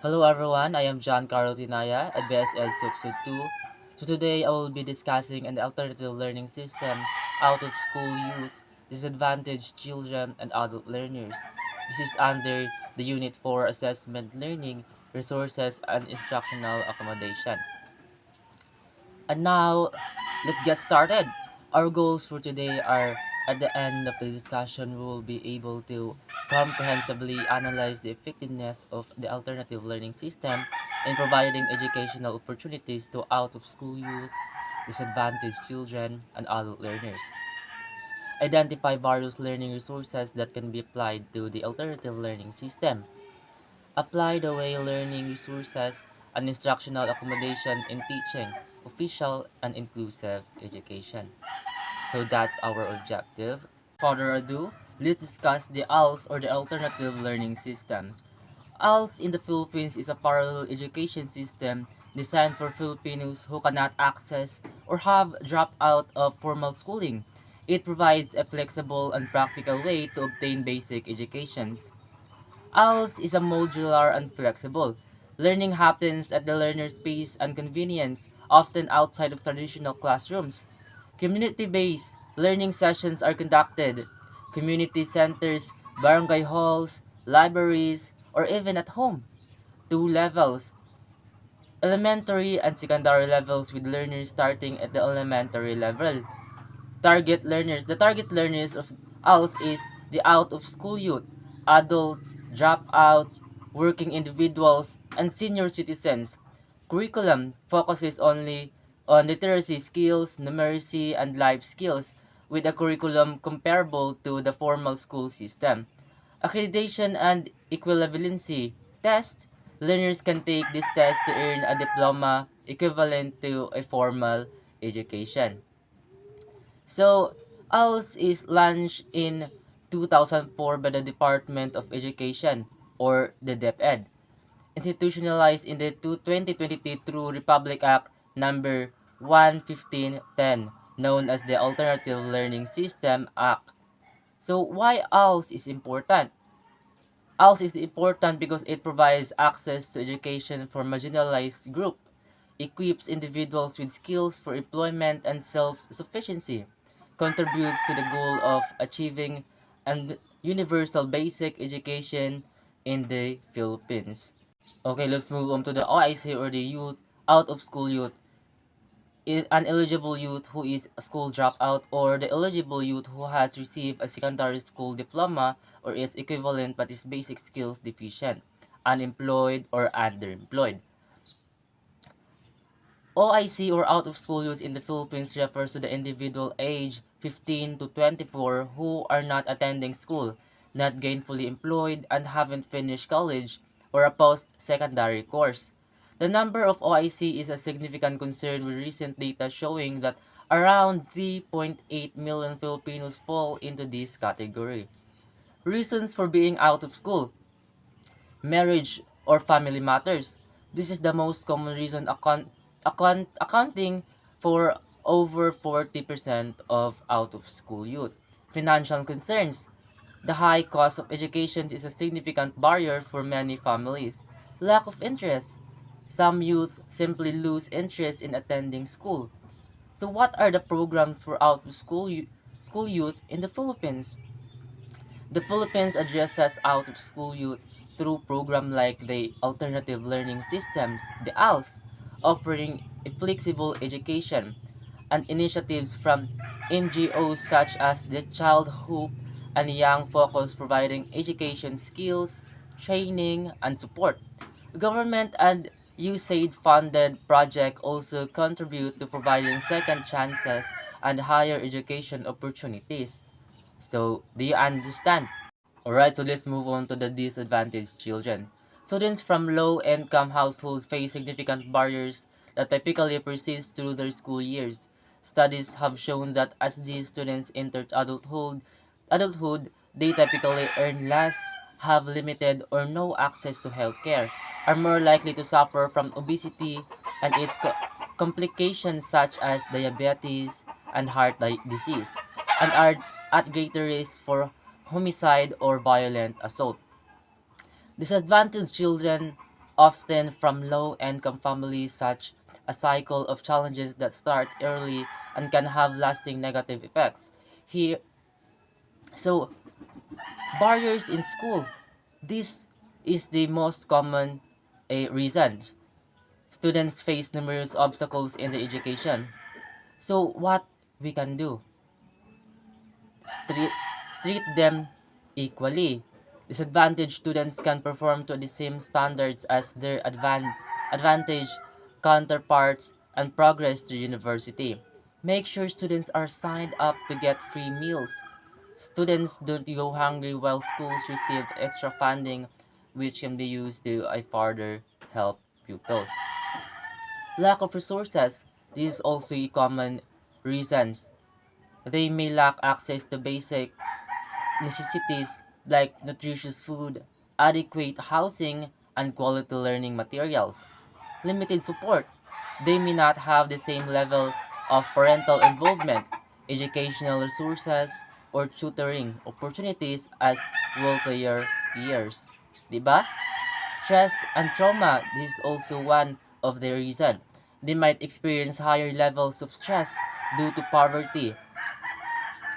Hello everyone, I am John Carlo Tinaya at BSL Subsud 2. So today I will be discussing an alternative learning system out of school youth, disadvantaged children and adult learners. This is under the Unit 4 Assessment Learning, Resources and Instructional Accommodation. And now, let's get started. Our goals for today are at the end of the discussion, we will be able to comprehensively analyze the effectiveness of the alternative learning system in providing educational opportunities to out of school youth, disadvantaged children, and adult learners. Identify various learning resources that can be applied to the alternative learning system. Apply the way learning resources and instructional accommodation in teaching, official and inclusive education. So that's our objective. Further ado, let's discuss the ALS or the Alternative Learning System. ALS in the Philippines is a parallel education system designed for Filipinos who cannot access or have dropped out of formal schooling. It provides a flexible and practical way to obtain basic educations. ALS is a modular and flexible. Learning happens at the learner's pace and convenience, often outside of traditional classrooms. Community-based learning sessions are conducted. Community centers, barangay halls, libraries, or even at home. Two levels, elementary and secondary levels with learners starting at the elementary level. Target learners. The target learners of ALS is the out-of-school youth, adults, dropouts, working individuals, and senior citizens. Curriculum focuses only on literacy skills, numeracy, and life skills, with a curriculum comparable to the formal school system. Accreditation and equivalency test. Learners can take this test to earn a diploma equivalent to a formal education. So, ALS is launched in 2004 by the Department of Education, or the DepEd, institutionalized in the 2023 through Republic Act number 11510, known as the Alternative Learning System Act. So, why ALS is important? ALS is important because it provides access to education for marginalized group, equips individuals with skills for employment and self-sufficiency, contributes to the goal of achieving an universal basic education in the Philippines. Okay, let's move on to the OIC or the youth out of school youth. An eligible youth who is a school dropout or the eligible youth who has received a secondary school diploma or is equivalent but is basic skills deficient, unemployed or underemployed. OIC or out of school youth in the Philippines refers to the individual age 15 to 24 who are not attending school, not gainfully employed, and haven't finished college or a post-secondary course. The number of OIC is a significant concern with recent data showing that around 3.8 million Filipinos fall into this category. Reasons for being out of school: marriage or family matters. This is the most common reason accounting for over 40% of out-of-school youth. Financial concerns. The high cost of education is a significant barrier for many families. Lack of interest. Some youth simply lose interest in attending school. So what are the programs for school youth in the Philippines? The Philippines addresses out-of-school youth through programs like the Alternative Learning Systems, the ALS, offering a flexible education, and initiatives from NGOs such as the Child Hope and Young Focus providing education skills, training, and support. Government and USAID-funded projects also contribute to providing second chances and higher education opportunities. So, do you understand? Alright, so let's move on to the disadvantaged children. Students from low-income households face significant barriers that typically persist through their school years. Studies have shown that as these students enter adulthood, they typically earn less, have limited or no access to healthcare, are more likely to suffer from obesity and its complications such as diabetes and disease, and are at greater risk for homicide or violent assault. Disadvantaged children. often from low-income families, such a cycle of challenges that start early and can have lasting negative effects. Here, so barriers in school. This is the most common reason. Students face numerous obstacles in their education. So what we can do? Treat, treat them equally. Disadvantaged students can perform to the same standards as their advantaged counterparts and progress to university. Make sure students are signed up to get free meals. Students don't go hungry while schools receive extra funding which can be used to further help pupils. Lack of resources. This is also a common reasons. They may lack access to basic necessities like nutritious food, adequate housing, and quality learning materials. Limited support. They may not have the same level of parental involvement, educational resources, or tutoring opportunities as wealthier peers. Diba? Stress and trauma. This is also one of the reasons. They might experience higher levels of stress due to poverty,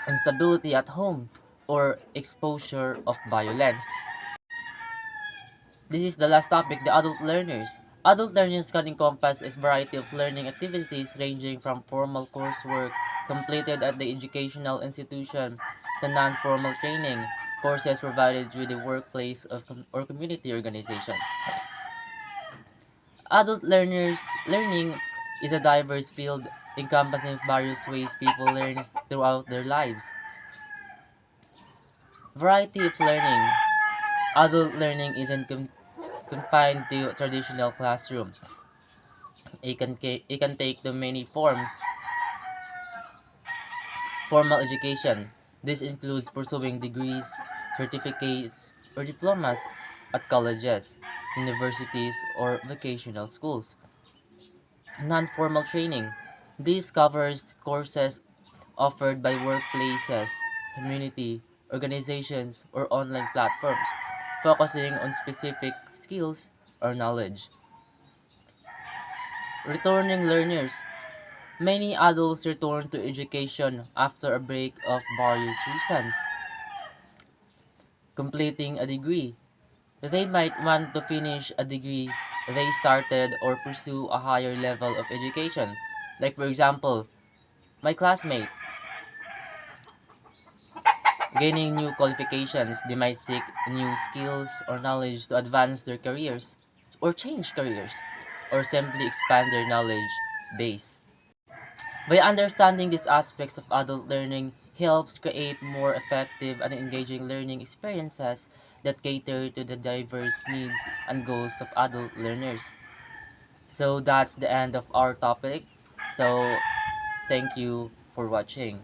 instability at home, or exposure of violence. This is the last topic, the adult learners. Adult learners can encompass a variety of learning activities ranging from formal coursework completed at the educational institution to non-formal training, courses provided through the workplace or community organizations. Adult learners learning is a diverse field encompassing various ways people learn throughout their lives. Variety of learning. Adult learning isn't confined to traditional classroom. It can take the many forms. Formal education. This includes pursuing degrees, certificates, or diplomas at colleges, universities, or vocational schools. Non-formal training. This covers courses offered by workplaces, community organizations, or online platforms, focusing on specific skills or knowledge. Returning learners. Many adults return to education after a break of various reasons, completing a degree. They might want to finish a degree they started or pursue a higher level of education. Like for example, my classmate gaining new qualifications, they might seek new skills or knowledge to advance their careers or change careers or simply expand their knowledge base. By understanding these aspects of adult learning helps create more effective and engaging learning experiences that cater to the diverse needs and goals of adult learners. So that's the end of our topic. So thank you for watching.